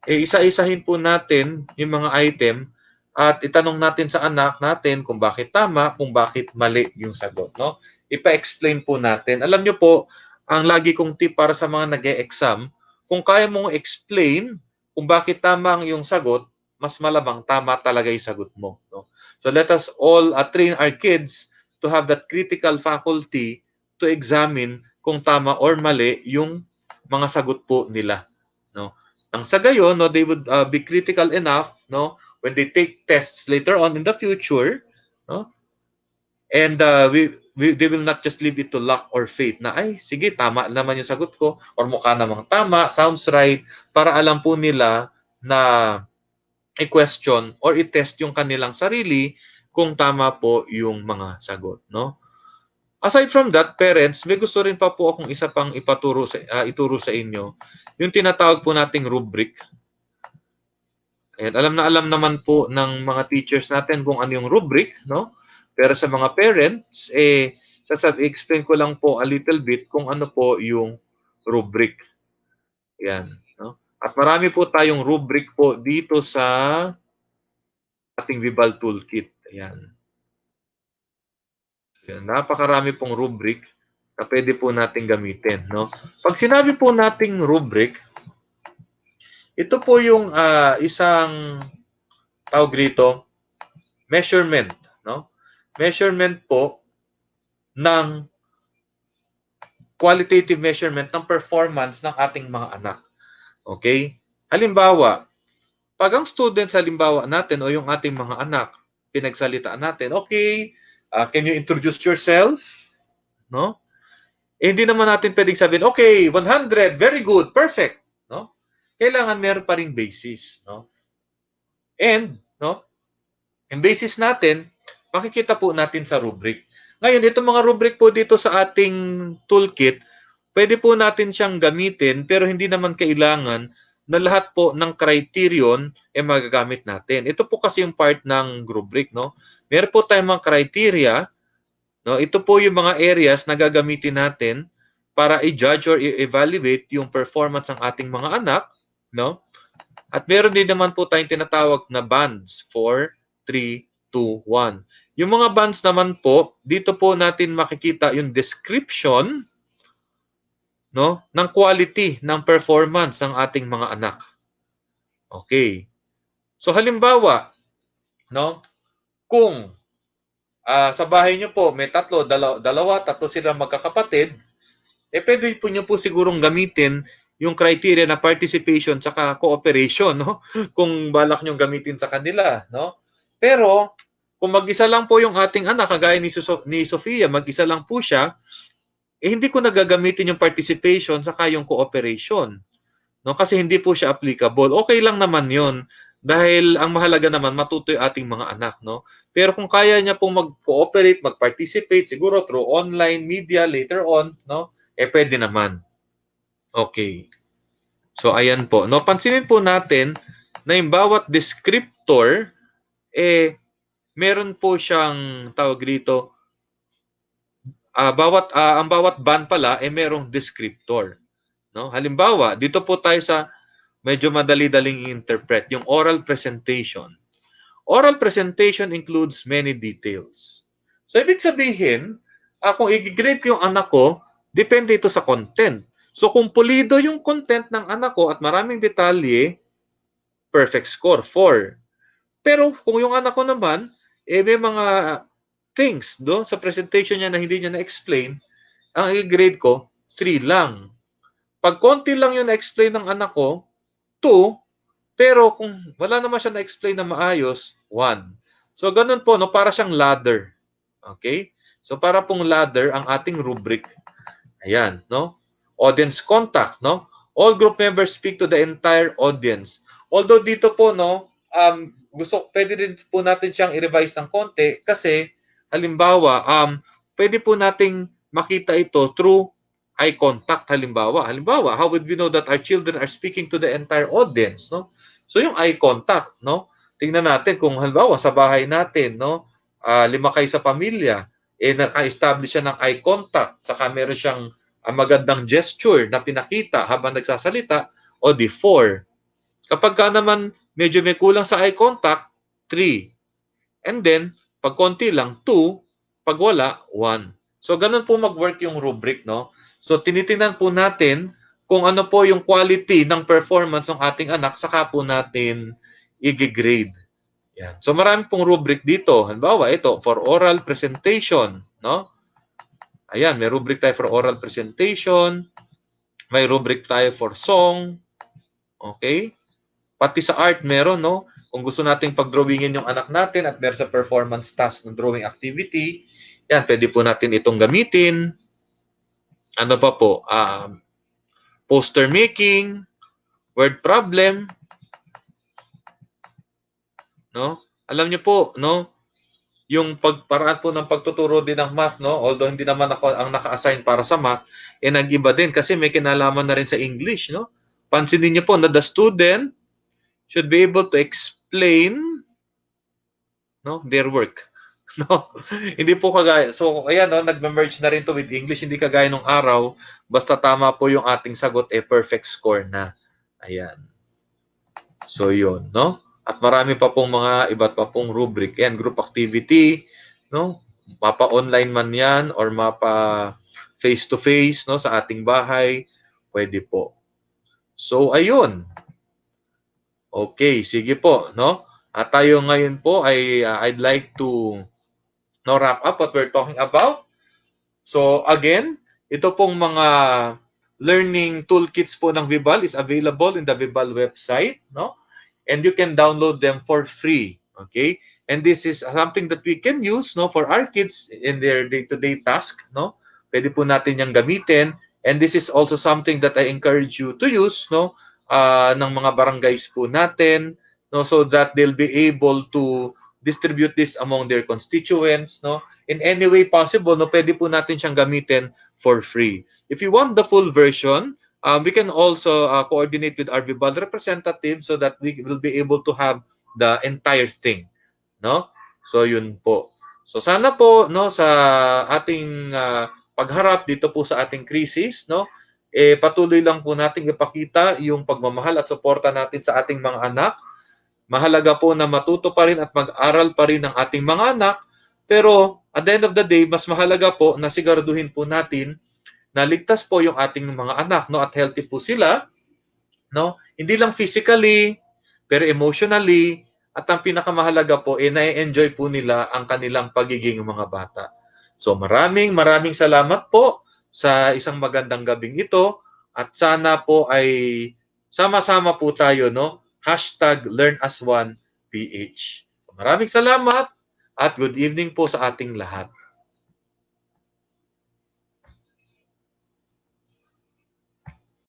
isa-isahin po natin yung mga item at itanong natin sa anak natin kung bakit tama, kung bakit mali yung sagot. No? Ipa-explain po natin. Alam nyo po, ang lagi kong tip para sa mga nag-e-exam, kung kaya mong explain kung bakit tama ang iyong sagot, mas malamang tama talaga yung sagot mo. No? So let us all train our kids to have that critical faculty to examine kung tama or mali yung mga sagot po nila. No? Nang sa gayon, no, they would be critical enough, no, when they take tests later on in the future, no, and they will not just leave it to luck or fate na, ay, sige, tama naman yung sagot ko, or mukha namang tama, sounds right, para alam po nila na i-question or i-test yung kanilang sarili kung tama po yung mga sagot, no? Aside from that, parents, may gusto rin pa po akong isa pang ituro sa inyo, yung tinatawag po nating rubric. Ayan, alam na alam naman po ng mga teachers natin kung ano yung rubric, no? Pero sa mga parents, explain ko lang po a little bit kung ano po yung rubric. Ayan, no? At marami po tayong rubric po dito sa ating Vibal Toolkit. Ayan. Ayan, napakarami pong rubric na pwede po nating gamitin, no? Pag sinabi po nating rubric, ito po yung isang tawag rito, measurement, no? Measurement po ng qualitative measurement ng performance ng ating mga anak. Okay? Halimbawa, pag ang students halimbawa natin o yung ating mga anak, pinagsalitaan natin, okay, can you introduce yourself? No? Hindi naman natin pwedeng sabihin, okay, 100, very good, perfect. No? Kailangan meron pa ring basis. No? And, no? Yung basis natin, makikita po natin sa rubric. Ngayon, itong mga rubric po dito sa ating toolkit, pwede po natin siyang gamitin pero hindi naman kailangan na lahat po ng criterion magagamit natin. Ito po kasi yung part ng rubric, no? Meron po tayong mga criteria, no? Ito po yung mga areas na gagamitin natin para i-judge or i-evaluate yung performance ng ating mga anak, no? At meron din naman po tayong tinatawag na bands, 4, 3, 2, 1. Yung mga bands naman po, dito po natin makikita yung description, no, ng quality ng performance ng ating mga anak. Okay. So halimbawa, no, kung sa bahay niyo po may tatlo sila magkakapatid, pwede po niyo po sigurong gamitin yung criteria na participation saka cooperation, no? Kung balak niyo gamitin sa kanila, no? Pero kung mag-isa lang po yung ating anak, kagaya ni Sofia, mag-isa lang po siya, hindi ko nagagamitin yung participation saka yung cooperation. No? Kasi hindi po siya applicable. Okay lang naman yon dahil ang mahalaga naman matuto yung ating mga anak. No? Pero kung kaya niya pong mag-cooperate, mag-participate, siguro through online media later on, no? Pwede naman. Okay. So, ayan po. No? Pansinin po natin na yung bawat descriptor, meron po siyang tawag dito, ang bawat band pala merong descriptor. No? Halimbawa, dito po tayo sa medyo madali-daling interpret, yung oral presentation. Oral presentation includes many details. So, ibig sabihin, kung i-grade ko yung anak ko, depende ito sa content. So kung pulido yung content ng anak ko at maraming detalye, perfect score, 4. Pero kung yung anak ko naman, may mga things sa presentation niya na hindi niya na-explain, ang i-grade ko, 3 lang. Pag konti lang yung na-explain ng anak ko, 2. Pero kung wala naman siya na-explain na maayos, 1. So ganun po, para siyang ladder. Okay? So para pong ladder ang ating rubric. Ayan, Audience contact, All group members speak to the entire audience. Although dito po, pwede rin po natin siyang i-revise ng konti kasi halimbawa, pwede po nating makita ito through eye contact halimbawa. Halimbawa, how would we know that our children are speaking to the entire audience, So yung eye contact, tingnan natin kung halimbawa sa bahay natin, 5 kayo sa pamilya, naka-establish siya ng eye contact, saka meron siyang magandang gesture na pinakita habang nagsasalita, o di 4. Kapag ka naman medyo may kulang sa eye contact, 3. And then, pag konti lang, 2. Pag wala, 1. So, ganun po mag-work yung rubric, So, tinitingnan po natin kung ano po yung quality ng performance ng ating anak, saka po natin i-grade. Yan. So, marami pong rubric dito. Halimbawa, ito, for oral presentation, Ayan, may rubric tayo for oral presentation. May rubric tayo for song. Okay? Pati sa art meron, Kung gusto nating pag-drawingin yung anak natin at meron sa performance task ng drawing activity, yan, pwede po natin itong gamitin. Ano pa po? Poster making, word problem, Alam niyo po, yung paraan po ng pagtuturo din ng math, although hindi naman ako ang naka-assign para sa math, nag-iba din kasi may kinalaman na rin sa English, Pansinin niyo po na the student should be able to explain their work. Hindi po kagaya. So, ayan, nag-merge na rin to with English. Hindi kagaya nung araw. Basta tama po yung ating sagot, perfect score na. Ayan. So, yun, At marami pa pong mga iba't pa pong rubric. Yan, group activity, Mapa-online man yan or mapa face-to-face, sa ating bahay. Pwede po. So, ayun. Okay, sige po, At tayo ngayon po ay I'd like to wrap up what we're talking about. So again, ito pong mga learning toolkits po ng Vibal is available in the Vibal website, And you can download them for free, okay? And this is something that we can use, for our kids in their day-to-day task, Pwede po natin yang gamitin. And this is also something that I encourage you to use, ng mga barangays po natin, so that they'll be able to distribute this among their constituents, in any way possible, pwede po natin siyang gamitin for free. If you want the full version, we can also coordinate with our Vibal representative so that we will be able to have the entire thing, So yun po. So sana po, sa ating pagharap dito po sa ating krisis, patuloy lang po nating ipakita yung pagmamahal at suporta natin sa ating mga anak. Mahalaga po na matuto pa rin at mag-aral pa rin ang ating mga anak. Pero at the end of the day, mas mahalaga po na siguraduhin po natin na ligtas po yung ating mga anak, at healthy po sila, Hindi lang physically, pero emotionally, at ang pinakamahalaga po, na-enjoy po nila ang kanilang pagiging mga bata. So maraming salamat po sa isang magandang gabing ito, at sana po ay sama-sama po tayo, #LearnAsOnePH. Maraming salamat at good evening po sa ating lahat.